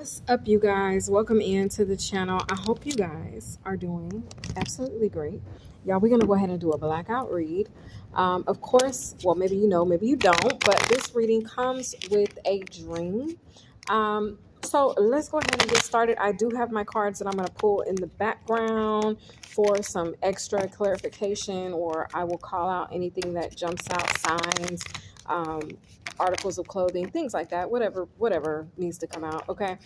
What's up, you guys? Welcome into the channel. I hope you guys are doing absolutely great. Y'all, we're going to go ahead and do a blackout read. Of course, well, maybe you know, maybe you don't, but this reading comes with a dream. So let's go ahead and get started. I do have my cards that I'm going to pull in the background for some extra clarification, or I will call out anything that jumps out, signs, um, articles of clothing, things like that, whatever needs to come out. Okay.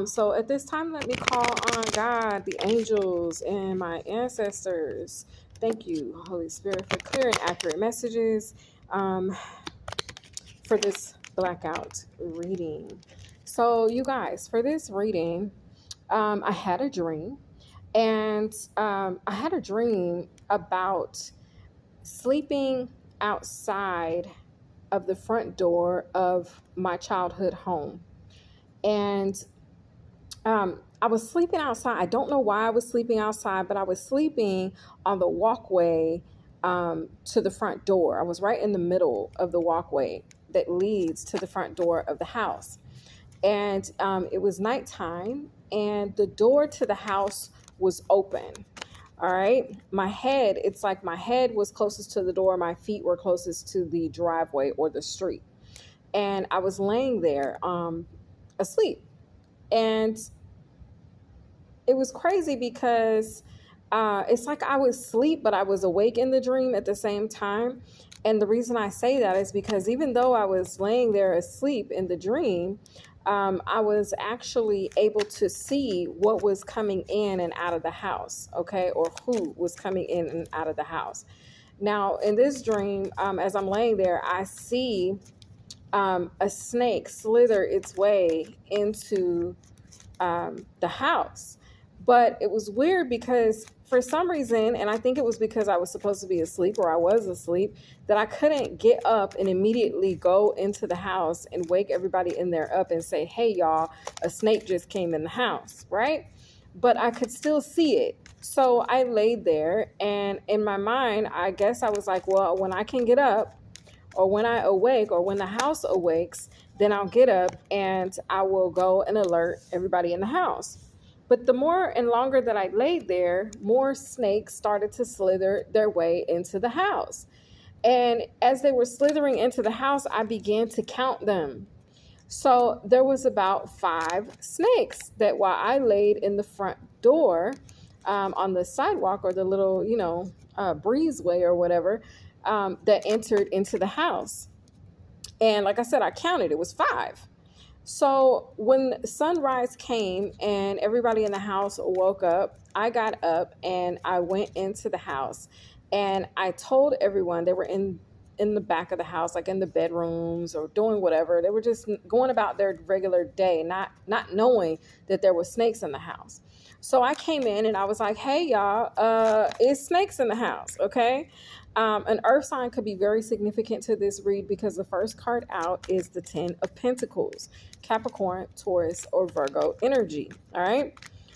So at this time, let me call on God, the angels, and my ancestors. Thank you, Holy Spirit, for clear and accurate messages for this blackout reading. So, you guys, for this reading, I had a dream, and I had a dream about sleeping outside of the front door of my childhood home. And I was sleeping outside. I don't know why I was sleeping outside, but I was sleeping on the walkway to the front door. I was right in the middle of the walkway that leads to the front door of the house. And it was nighttime, and the door to the house was open. All right. It's like my head was closest to the door. My feet were closest to the driveway or the street. And I was laying there asleep. And it was crazy because it's like I was asleep, but I was awake in the dream at the same time. And the reason I say that is because even though I was laying there asleep in the dream, I was actually able to see what was coming in and out of the house, okay, or who was coming in and out of the house. Now, in this dream, as I'm laying there, I see a snake slither its way into the house. But it was weird because for some reason, and I think it was because I was supposed to be asleep or I was asleep, that I couldn't get up and immediately go into the house and wake everybody in there up and say, hey, y'all, a snake just came in the house, right? But I could still see it. So I laid there, and in my mind, I guess I was like, well, when I can get up, or when I awake, or when the house awakes, then I'll get up and I will go and alert everybody in the house. But the more and longer that I laid there, more snakes started to slither their way into the house. And as they were slithering into the house, I began to count them. So there was about 5 snakes that while I laid in the front door on the sidewalk, or the little, breezeway or whatever, that entered into the house. And like I said, I counted, it was 5. So when sunrise came and everybody in the house woke up, I got up and I went into the house, and I told everyone. They were in the back of the house, like in the bedrooms or doing whatever. They were just going about their regular day, not knowing that there were snakes in the house. So I came in and I was like, hey, y'all, it's snakes in the house, okay? An earth sign could be very significant to this read because the first card out is the 10 of Pentacles, Capricorn, Taurus, or Virgo energy, all right?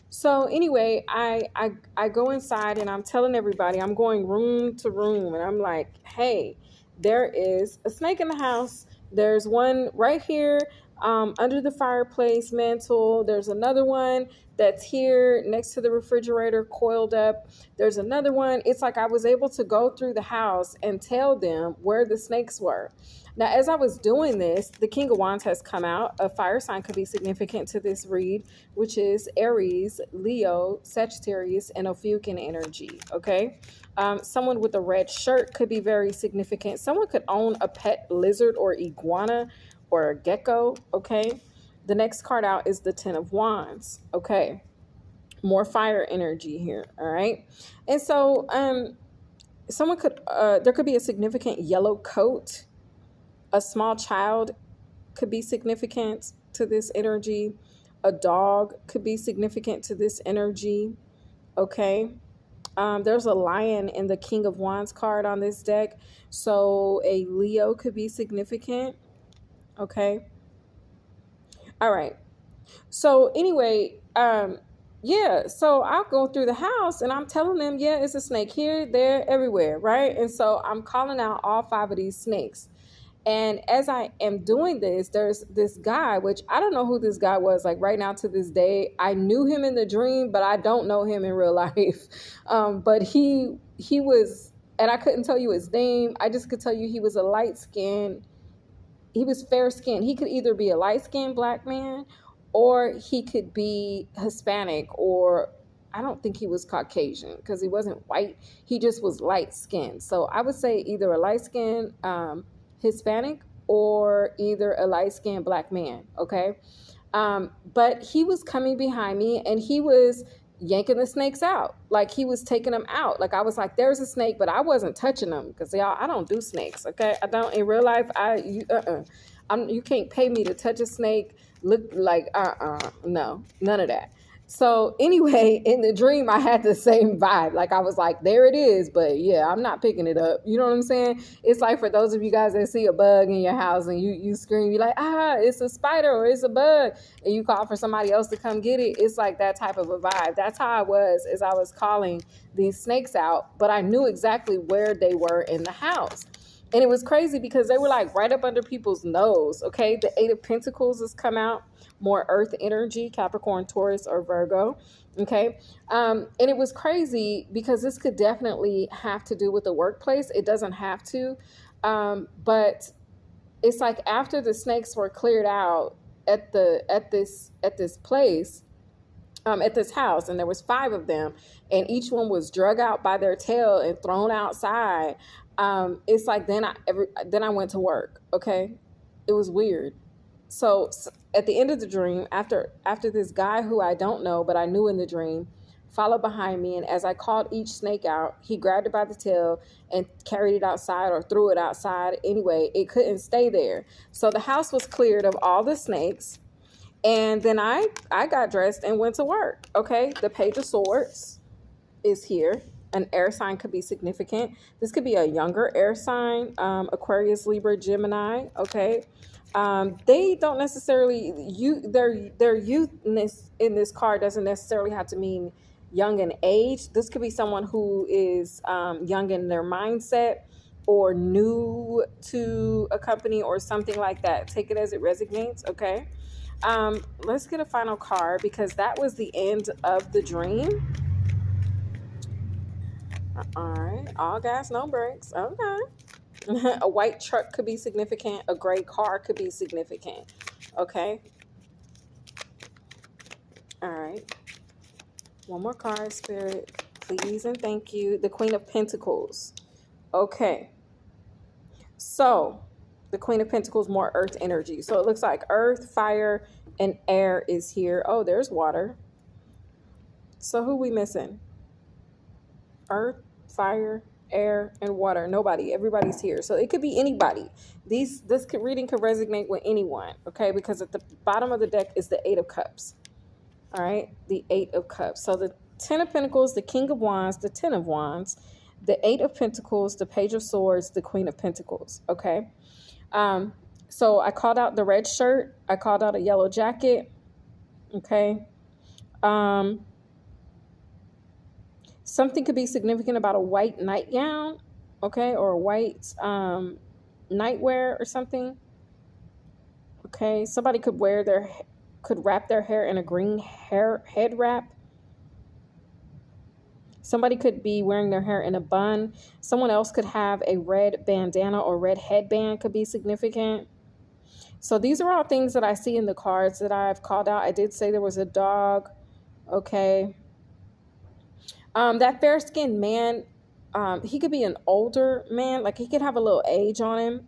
So anyway, I go inside and I'm telling everybody, I'm going room to room, and I'm like, hey, there is a snake in the house. There's one right here under the fireplace mantle. There's another one that's here next to the refrigerator coiled up. There's another one. It's like I was able to go through the house and tell them where the snakes were. Now, as I was doing this, the King of Wands has come out. A fire sign could be significant to this read, which is Aries, Leo, Sagittarius, and Ophiuchian energy, okay? Someone with a red shirt could be very significant. Someone could own a pet lizard or iguana or a gecko, okay? The next card out is the 10 of Wands, okay? More fire energy here, all right? And so someone could, there could be a significant yellow coat. A small child could be significant to this energy. A dog could be significant to this energy, okay? There's a lion in the King of Wands card on this deck. So a Leo could be significant. Okay. All right. So anyway, yeah, so I'll go through the house and I'm telling them, yeah, it's a snake here, there, everywhere, right? And so I'm calling out all 5 of these snakes. And as I am doing this, there's this guy, which I don't know who this guy was. Like right now to this day, I knew him in the dream, but I don't know him in real life. But he was, and I couldn't tell you his name. I just could tell you he was a light skinned, he was fair skinned. He could either be a light skinned black man or he could be Hispanic, or I don't think he was Caucasian because he wasn't white. He just was light skinned. So I would say either a light skinned Hispanic or either a light skinned black man. Okay. But he was coming behind me and he was yanking the snakes out. Like he was taking them out. Like I was like, there's a snake, but I wasn't touching them because y'all, I don't do snakes. Okay. I don't in real life. You can't pay me to touch a snake. Look like, no, none of that. So anyway, in the dream, I had the same vibe. Like I was like, there it is. But yeah, I'm not picking it up. You know what I'm saying? It's like for those of you guys that see a bug in your house and you scream, you're like, it's a spider or it's a bug. And you call for somebody else to come get it. It's like that type of a vibe. That's how I was as I was calling these snakes out. But I knew exactly where they were in the house. And it was crazy because they were like right up under people's nose. Okay. The Eight of Pentacles has come out. More earth energy, Capricorn, Taurus, or Virgo. Okay. And it was crazy because this could definitely have to do with the workplace. It doesn't have to. But it's like after the snakes were cleared out at this place, at this house, and there was 5 of them, and each one was drug out by their tail and thrown outside. It's like then I went to work. Okay. It was weird. So at the end of the dream, after this guy who I don't know, but I knew in the dream, followed behind me. And as I called each snake out, he grabbed it by the tail and carried it outside or threw it outside. Anyway, it couldn't stay there. So the house was cleared of all the snakes. And then I got dressed and went to work. Okay. The Page of Swords is here. An air sign could be significant. This could be a younger air sign, Aquarius, Libra, Gemini. Okay. They don't necessarily, their youthness in this card doesn't necessarily have to mean young in age. This could be someone who is young in their mindset or new to a company or something like that. Take it as it resonates. Okay. Let's get a final card because that was the end of the dream. All right. All gas, no brakes. Okay. A white truck could be significant. A gray car could be significant. Okay. All right. One more card, Spirit. Please and thank you. The Queen of Pentacles. Okay. So, the Queen of Pentacles, more earth energy. So, it looks like earth, fire, and air is here. Oh, there's water. So, who we missing? Earth, fire, air, and water. Nobody. Everybody's here. So it could be anybody. This reading could resonate with anyone. Okay, because at the bottom of the deck is the 8 of Cups. All right, the 8 of Cups. So the 10 of Pentacles, the King of Wands, the 10 of Wands, the 8 of Pentacles, the Page of Swords, the Queen of Pentacles. Okay. So I called out the red shirt. I called out a yellow jacket. Okay. Something could be significant about a white nightgown, okay, or a white nightwear or something. Okay, somebody could wrap their hair in a green head wrap. Somebody could be wearing their hair in a bun. Someone else could have a red bandana or red headband could be significant. So these are all things that I see in the cards that I've called out. I did say there was a dog, okay. That fair-skinned man, he could be an older man. Like he could have a little age on him.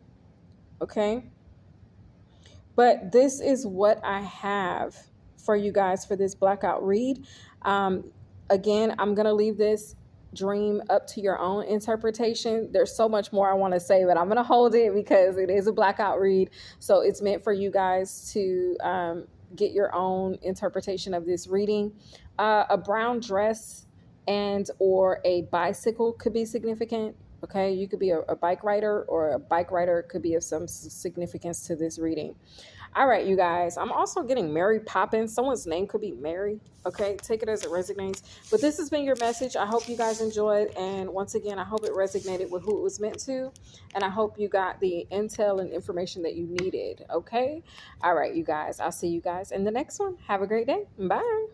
Okay. But this is what I have for you guys for this blackout read. Again, I'm going to leave this dream up to your own interpretation. There's so much more I want to say, but I'm going to hold it because it is a blackout read. So it's meant for you guys to get your own interpretation of this reading. A brown dress and or a bicycle could be significant. Okay, you could be a bike rider, or a bike rider could be of some significance to this reading. All right, you guys. I'm also getting Mary Poppins. Someone's name could be Mary. Okay, take it as it resonates. But this has been your message. I hope you guys enjoyed. And once again, I hope it resonated with who it was meant to. And I hope you got the intel and information that you needed. Okay. All right, you guys. I'll see you guys in the next one. Have a great day. Bye.